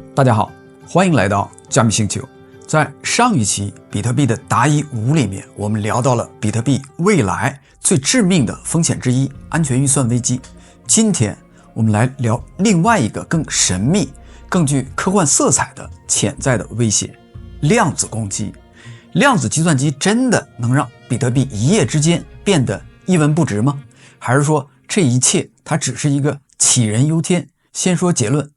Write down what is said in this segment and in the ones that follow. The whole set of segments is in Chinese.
大家好，欢迎来到加密星球。在上一期比特币的答疑5里面，我们聊到了比特币未来最致命的风险之一——安全预算危机。今天我们来聊另外一个更神秘、更具科幻色彩的潜在的威胁——量子攻击。量子计算机真的能让比特币一夜之间变得一文不值吗？还是说这一切它只是一个杞人忧天？先说结论，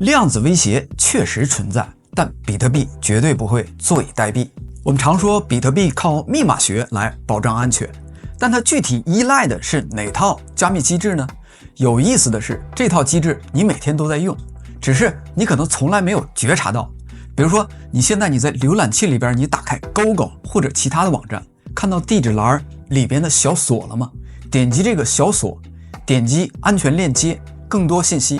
量子威胁确实存在，但比特币绝对不会坐以待毙。我们常说比特币靠密码学来保障安全，但它具体依赖的是哪套加密机制呢？有意思的是，这套机制你每天都在用，只是你可能从来没有觉察到。比如说你现在在浏览器里边，你打开 Google 或者其他的网站，看到地址栏里边的小锁了吗？点击这个小锁，点击安全链接，更多信息。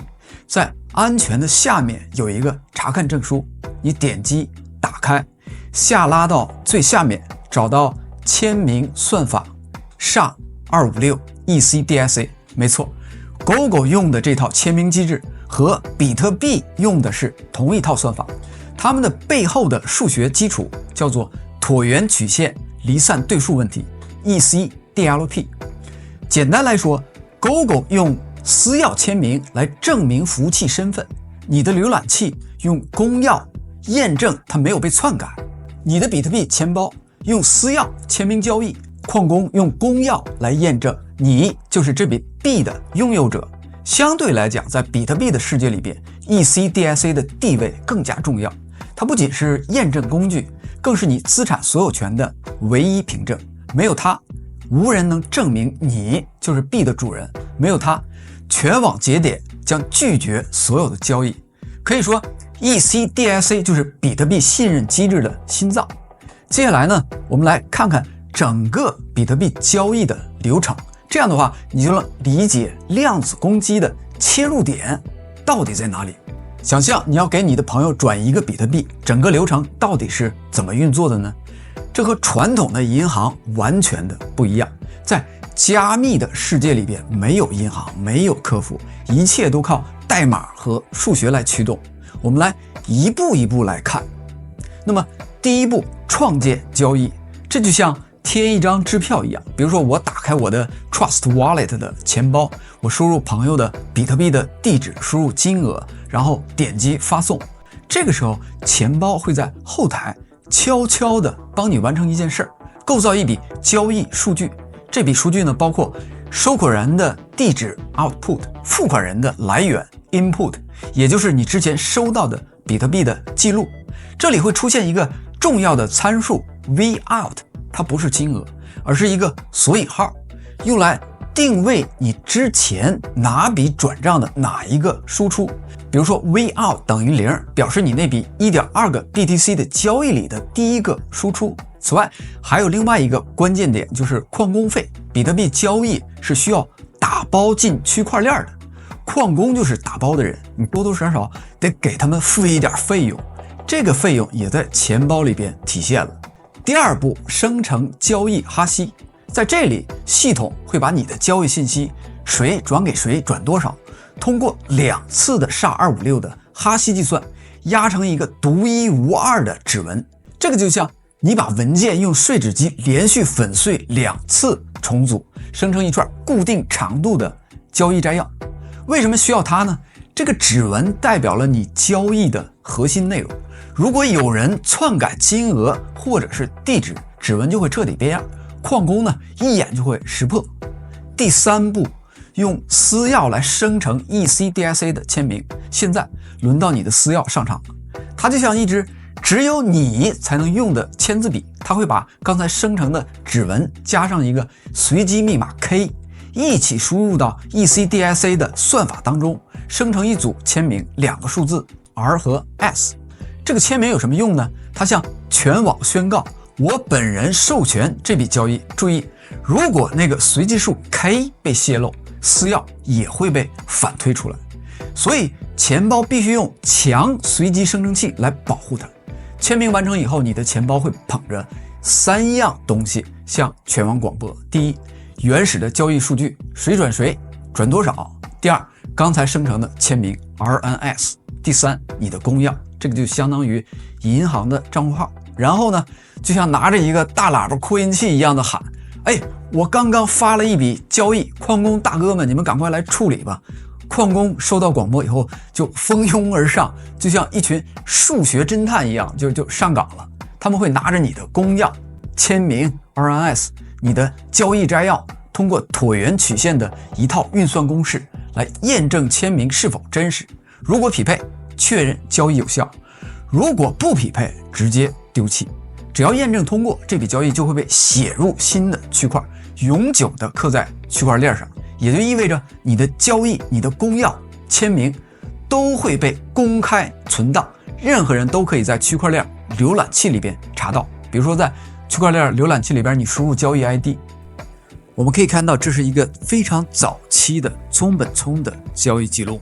在安全的下面有一个查看证书，你点击打开，下拉到最下面，找到签名算法 SHA-256 ECDSA。 没错， Google 用的这套签名机制和比特币用的是同一套算法，它们的背后的数学基础叫做椭圆曲线离散对数问题 ECDLP。 简单来说， Google 用私钥签名来证明服务器身份，你的浏览器用公钥验证它没有被篡改，你的比特币钱包用私钥签名交易，矿工用公钥来验证你就是这笔币的拥有者。相对来讲，在比特币的世界里边， ECDSA 的地位更加重要，它不仅是验证工具，更是你资产所有权的唯一凭证。没有它，无人能证明你就是币的主人，没有它，全网节点将拒绝所有的交易。可以说 ECDSA 就是比特币信任机制的心脏。接下来呢，我们来看看整个比特币交易的流程，这样的话你就能理解量子攻击的切入点到底在哪里。想象你要给你的朋友转一个比特币，整个流程到底是怎么运作的呢？这和传统的银行完全的不一样。在加密的世界里边，没有银行，没有客服，一切都靠代码和数学来驱动。我们来一步一步来看。那么第一步，创建交易，这就像贴一张支票一样。比如说我打开我的 Trust Wallet 的钱包，我输入朋友的比特币的地址，输入金额，然后点击发送。这个时候钱包会在后台悄悄地帮你完成一件事儿，构造一笔交易数据。这笔数据呢，包括收款人的地址 output， 付款人的来源 input， 也就是你之前收到的比特币的记录。这里会出现一个重要的参数 vout， 它不是金额，而是一个索引号，用来定位你之前哪笔转账的哪一个输出。比如说 vout 等于0，表示你那笔 1.2 个 BTC 的交易里的第一个输出。此外还有另外一个关键点，就是矿工费。比特币交易是需要打包进区块链的，矿工就是打包的人，你多多少少得给他们付一点费用，这个费用也在钱包里边体现了。第二步，生成交易哈希。在这里系统会把你的交易信息谁转给谁，转多少，通过2次的 SHA-256 的哈希计算，压成一个独一无二的指纹。这个就像你把文件用碎纸机连续粉碎2次重组，生成一串固定长度的交易摘要。为什么需要它呢？这个指纹代表了你交易的核心内容，如果有人篡改金额或者是地址，指纹就会彻底变样，矿工呢一眼就会识破。第三步，用私钥来生成 ECDSA 的签名。现在轮到你的私钥上场了，它就像一支只有你才能用的签字笔，它会把刚才生成的指纹加上一个随机密码 K， 一起输入到 ECDSA 的算法当中，生成一组签名，2个数字 R 和 S。 这个签名有什么用呢？它向全网宣告我本人授权这笔交易。注意，如果那个随机数 K 被泄露，私钥也会被反推出来，所以钱包必须用强随机生成器来保护它。签名完成以后，你的钱包会捧着3样东西向全网广播。第一，原始的交易数据，谁转谁，转多少。第二，刚才生成的签名 RNS。第3，你的公钥，这个就相当于银行的账户号。然后呢，就像拿着一个大喇叭扩音器一样的喊，哎，我刚刚发了一笔交易，矿工大哥们，你们赶快来处理吧。矿工收到广播以后就蜂拥而上，就像一群数学侦探一样，就上岗了。他们会拿着你的公钥、签名、RNS、你的交易摘要，通过椭圆曲线的一套运算公式来验证签名是否真实。如果匹配，确认交易有效；如果不匹配，直接丢弃。只要验证通过，这笔交易就会被写入新的区块，永久的刻在区块链上。也就意味着你的交易、你的公钥、签名都会被公开存档，任何人都可以在区块链浏览器里边查到。比如说在区块链浏览器里边，你输入交易 ID， 我们可以看到这是一个非常早期的中本聪的交易记录。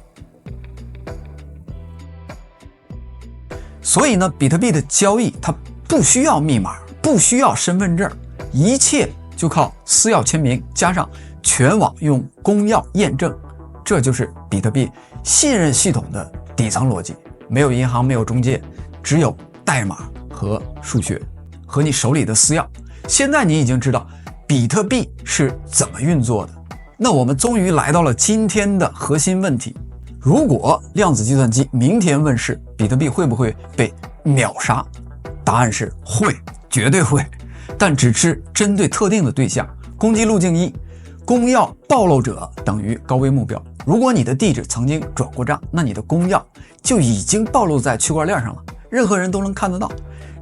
所以呢，比特币的交易它不需要密码，不需要身份证，一切就靠私钥签名加上全网用公钥验证，这就是比特币信任系统的底层逻辑。没有银行，没有中介，只有代码和数学和你手里的私钥。现在你已经知道比特币是怎么运作的，那我们终于来到了今天的核心问题：如果量子计算机明天问世，比特币会不会被秒杀？答案是会，绝对会，但只是针对特定的对象。攻击路径1，公钥暴露者等于高危目标。如果你的地址曾经转过账，那你的公钥就已经暴露在区块链上了，任何人都能看得到。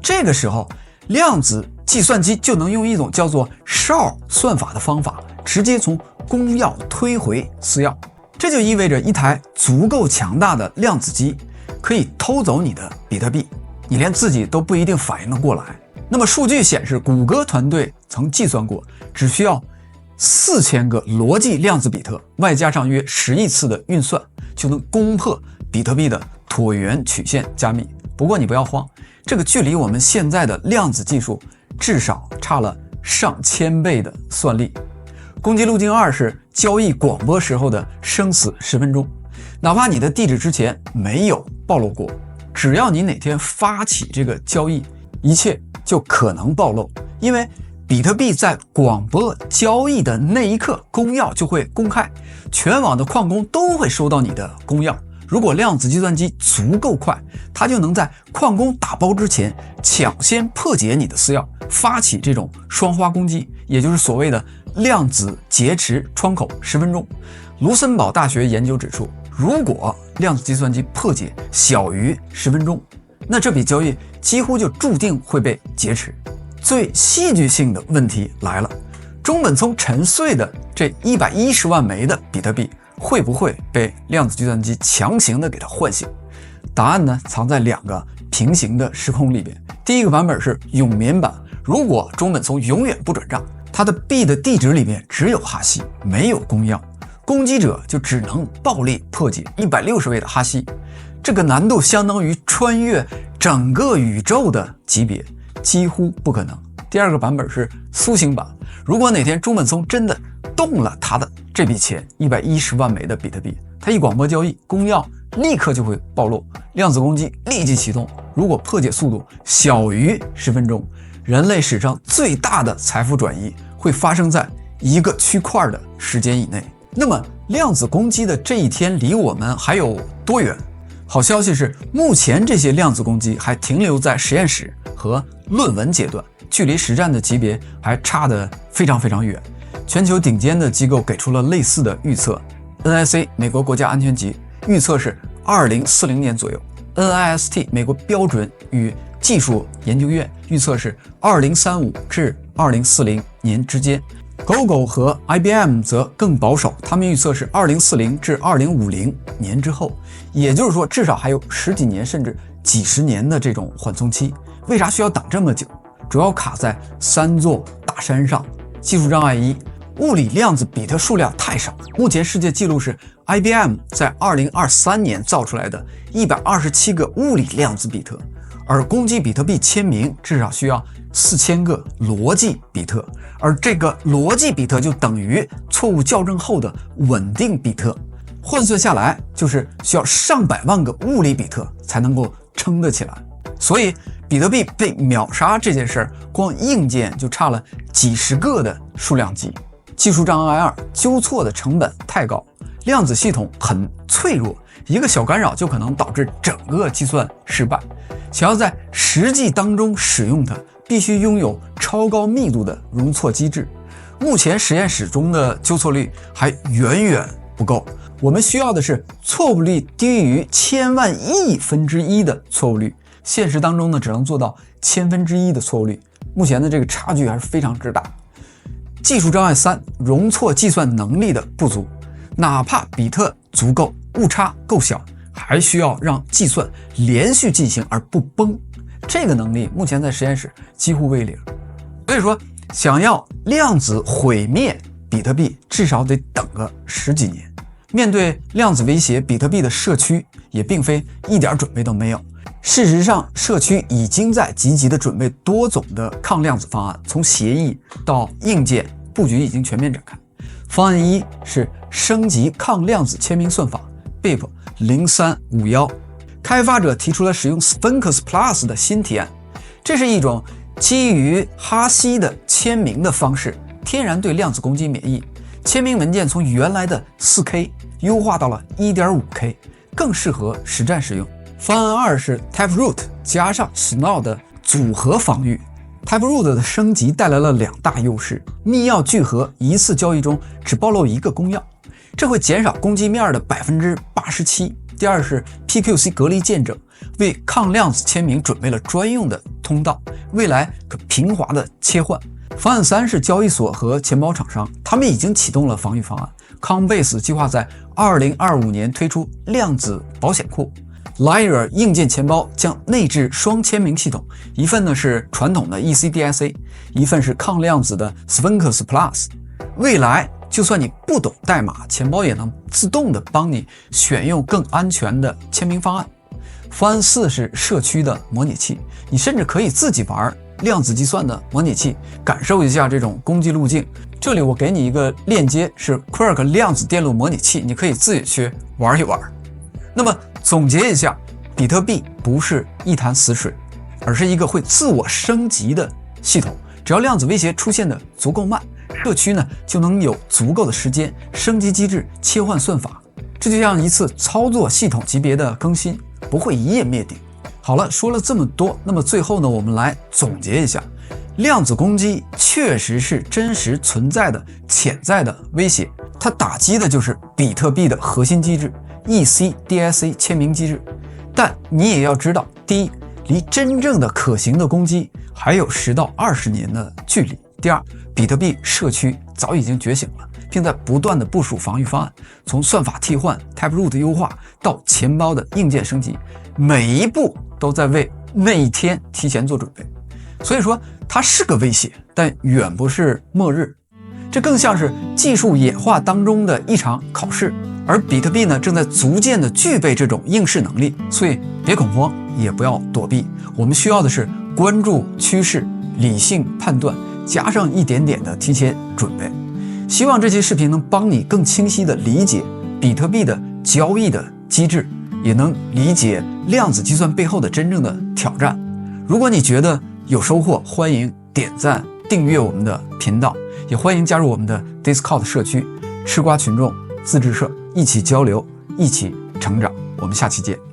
这个时候，量子计算机就能用一种叫做哨算法的方法，直接从公钥推回私钥。这就意味着一台足够强大的量子机可以偷走你的比特币，你连自己都不一定反应得过来。那么数据显示，谷歌团队曾计算过，只需要4000个逻辑量子比特，外加上约10亿次的运算，就能攻破比特币的椭圆曲线加密。不过你不要慌，这个距离我们现在的量子技术至少差了上千倍的算力。攻击路径2是交易广播时候的生死10分钟，哪怕你的地址之前没有暴露过，只要你哪天发起这个交易，一切就可能暴露。因为比特币在广播交易的那一刻，公钥就会公开，全网的矿工都会收到你的公钥。如果量子计算机足够快，它就能在矿工打包之前抢先破解你的私钥，发起这种双花攻击，也就是所谓的量子劫持窗口10分钟。卢森堡大学研究指出，如果量子计算机破解小于10分钟，那这笔交易几乎就注定会被劫持。最戏剧性的问题来了，中本聪沉睡的这110万枚的比特币会不会被量子计算机强行的给它唤醒？答案呢，藏在2个平行的时空里边。第一个版本是永眠版，如果中本聪永远不转账，他的币的地址里面只有哈希，没有公钥，攻击者就只能暴力破解160位的哈希，这个难度相当于穿越整个宇宙的级别，几乎不可能。第2个版本是苏醒版，如果哪天中本聪真的动了他的这笔钱110万枚的比特币，他一广播交易，公钥立刻就会暴露，量子攻击立即启动。如果破解速度小于10分钟，人类史上最大的财富转移会发生在1个区块的时间以内。那么量子攻击的这一天离我们还有多远？好消息是，目前这些量子攻击还停留在实验室和论文阶段，距离实战的级别还差得非常非常远。全球顶尖的机构给出了类似的预测， NIC 美国国家安全局预测是2040年左右， NIST 美国标准与技术研究院预测是2035至2040年之间。Google 和 IBM 则更保守，他们预测是2040至2050年之后，也就是说至少还有10几年甚至几十年的这种缓冲期。为啥需要等这么久？主要卡在3座大山上。技术障碍1，物理量子比特数量太少，目前世界纪录是 IBM 在2023年造出来的127个物理量子比特，而攻击比特币签名至少需要4000个逻辑比特，而这个逻辑比特就等于错误校正后的稳定比特。换算下来就是需要上百万个物理比特才能够撑得起来。所以比特币被秒杀这件事儿，光硬件就差了几十个的数量级。技术障碍二，纠错的成本太高。量子系统很脆弱，一个小干扰就可能导致整个计算失败。想要在实际当中使用它，必须拥有超高密度的容错机制。目前实验室中的纠错率还远远不够，我们需要的是错误率低于千万亿分之一的错误率。现实当中呢，只能做到千分之一的错误率，目前的这个差距还是非常之大。技术障碍三，容错计算能力的不足。哪怕比特足够，误差够小，还需要让计算连续进行而不崩，这个能力目前在实验室几乎为零。所以说，想要量子毁灭比特币，至少得等个10几年。面对量子威胁，比特币的社区也并非一点准备都没有。事实上，社区已经在积极的准备多种的抗量子方案，从协议到硬件布局已经全面展开。方案一是升级抗量子签名算法 BIP 0351，开发者提出了使用 Sphinx Plus 的新提案，这是一种基于哈希的签名的方式，天然对量子攻击免疫。签名文件从原来的 4K 优化到了 1.5K， 更适合实战使用。方案二是 Taproot 加上 Snow 的组合防御。Taproot 的升级带来了2大优势：密钥聚合一次交易中只暴露1个公钥，这会减少攻击面的 87%。第二是 PQC 隔离见证，为抗量子签名准备了专用的通道，未来可平滑的切换。方案三是交易所和钱包厂商，他们已经启动了防御方案。Coinbase 计划在2025年推出量子保险库。Lyra 硬件钱包将内置双签名系统，一份呢是传统的 ECDSA， 一份是抗量子的 Sphinx Plus。未来就算你不懂代码，钱包也能自动的帮你选用更安全的签名方案。方案四是社区的模拟器，你甚至可以自己玩量子计算的模拟器，感受一下这种攻击路径。这里我给你一个链接，是 Quark 量子电路模拟器，你可以自己去玩一玩。那么总结一下，比特币不是一潭死水，而是一个会自我升级的系统。只要量子威胁出现的足够慢，社区呢就能有足够的时间升级机制、切换算法。这就像一次操作系统级别的更新，不会一夜灭顶。好了，说了这么多，那么最后呢，我们来总结一下，量子攻击确实是真实存在的潜在的威胁，它打击的就是比特币的核心机制 ECDSA 签名机制。但你也要知道，第一，离真正的可行的攻击还有10到20年的距离。第二，比特币社区早已经觉醒了，并在不断的部署防御方案，从算法替换、Taproot 优化到钱包的硬件升级，每一步都在为那一天提前做准备。所以说，它是个威胁，但远不是末日。这更像是技术演化当中的一场考试，而比特币呢，正在逐渐的具备这种应试能力。所以别恐慌，也不要躲避，我们需要的是关注趋势、理性判断，加上一点点的提前准备。希望这期视频能帮你更清晰的理解比特币的交易的机制，也能理解量子计算背后的真正的挑战。如果你觉得有收获，欢迎点赞订阅我们的频道，也欢迎加入我们的 Discord 社区吃瓜群众自治社，一起交流，一起成长。我们下期见。